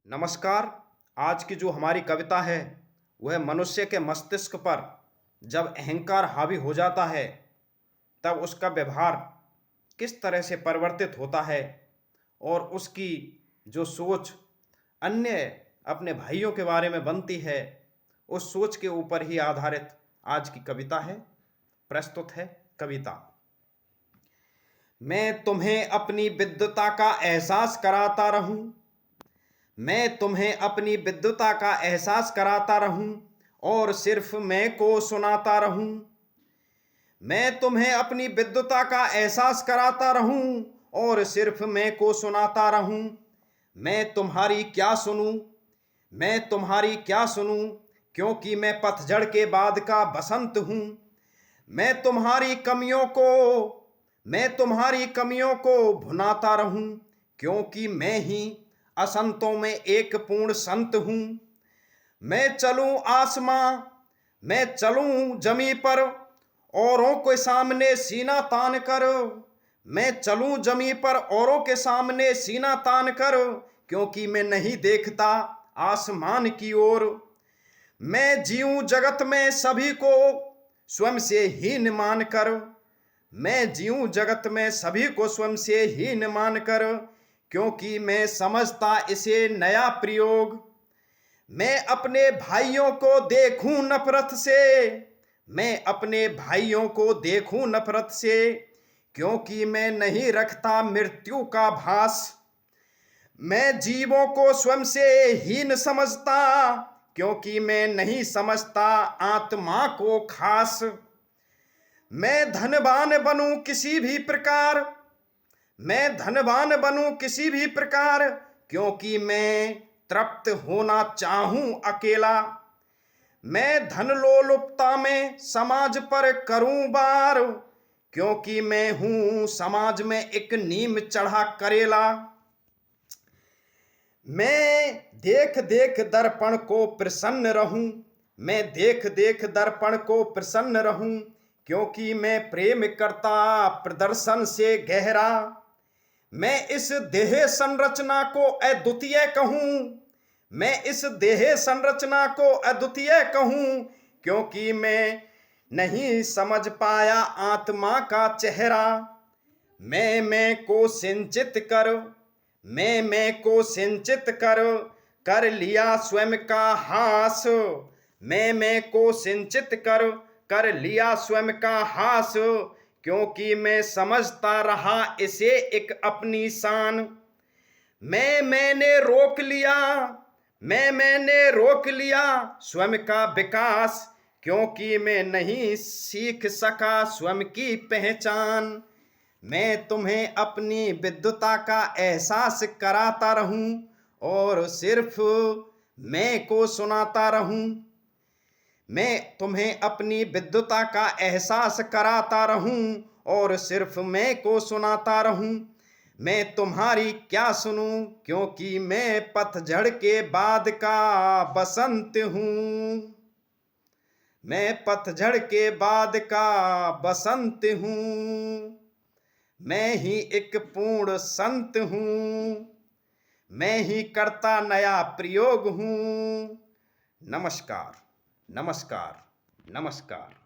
नमस्कार। आज की जो हमारी कविता है वह मनुष्य के मस्तिष्क पर जब अहंकार हावी हो जाता है तब उसका व्यवहार किस तरह से परिवर्तित होता है और उसकी जो सोच अन्य अपने भाइयों के बारे में बनती है, उस सोच के ऊपर ही आधारित आज की कविता है। प्रस्तुत है कविता। मैं तुम्हें अपनी विद्वता का एहसास कराता रहूं, मैं तुम्हें अपनी विद्वता का एहसास कराता रहूं और सिर्फ मैं को सुनाता रहूं। मैं तुम्हें अपनी विद्वता का एहसास कराता रहूं और सिर्फ मैं को सुनाता रहूं। मैं तुम्हारी क्या सुनूं, मैं तुम्हारी क्या सुनूं, क्योंकि मैं पतझड़ के बाद का बसंत हूं। मैं तुम्हारी कमियों को मैं तुम्हारी कमियों को भुनाता रहूं, क्योंकि मैं ही असंतों में एक पूर्ण संत हूं। मैं चलूं आसमां, मैं चलूं जमी पर औरों के सामने सीना तान कर। मैं चलूं जमी पर औरों के सामने सीना तान कर, क्योंकि मैं नहीं देखता आसमान की ओर। मैं जीऊं जगत में सभी को स्वयं से हीन मान कर। मैं जीऊं जगत में सभी को स्वयं से हीन मान कर, क्योंकि मैं समझता इसे नया प्रयोग। मैं अपने भाइयों को देखूं नफरत से, मैं अपने भाइयों को देखूं नफरत से, क्योंकि मैं नहीं रखता मृत्यु का भास। मैं जीवों को स्वयं से हीन समझता, क्योंकि मैं नहीं समझता आत्मा को खास। मैं धनवान बनूं किसी भी प्रकार, मैं धनवान बनूं किसी भी प्रकार, क्योंकि मैं तृप्त होना चाहूं अकेला। मैं धन लोलुपता में समाज पर करूं वार, क्योंकि मैं हूं समाज में एक नीम चढ़ा करेला। मैं देख देख दर्पण को प्रसन्न रहूं, मैं देख देख दर्पण को प्रसन्न रहूं, क्योंकि मैं प्रेम करता प्रदर्शन से गहरा। मैं इस देह संरचना को अद्वितीय कहूं, मैं इस देह संरचना को अद्वितीय कहूं, क्योंकि मैं नहीं समझ पाया आत्मा का चेहरा। मैं को सिंचित कर, मैं को सिंचित कर लिया स्वयं का हास। मैं को सिंचित कर लिया स्वयं का हास, क्योंकि मैं समझता रहा इसे एक अपनी शान। मैंने रोक लिया, मैंने रोक लिया स्वयं का विकास, क्योंकि मैं नहीं सीख सका स्वयं की पहचान। मैं तुम्हें अपनी विद्वता का एहसास कराता रहूं और सिर्फ मैं को सुनाता रहूं। मैं तुम्हें अपनी विद्वता का एहसास कराता रहूं और सिर्फ मैं को सुनाता रहूं। मैं तुम्हारी क्या सुनूं, क्योंकि मैं पतझड़ के बाद का बसंत हूं। मैं पतझड़ के बाद का बसंत हूं। मैं ही एक पूर्ण संत हूं। मैं ही करता नया प्रयोग हूं। नमस्कार, नमस्कार, नमस्कार।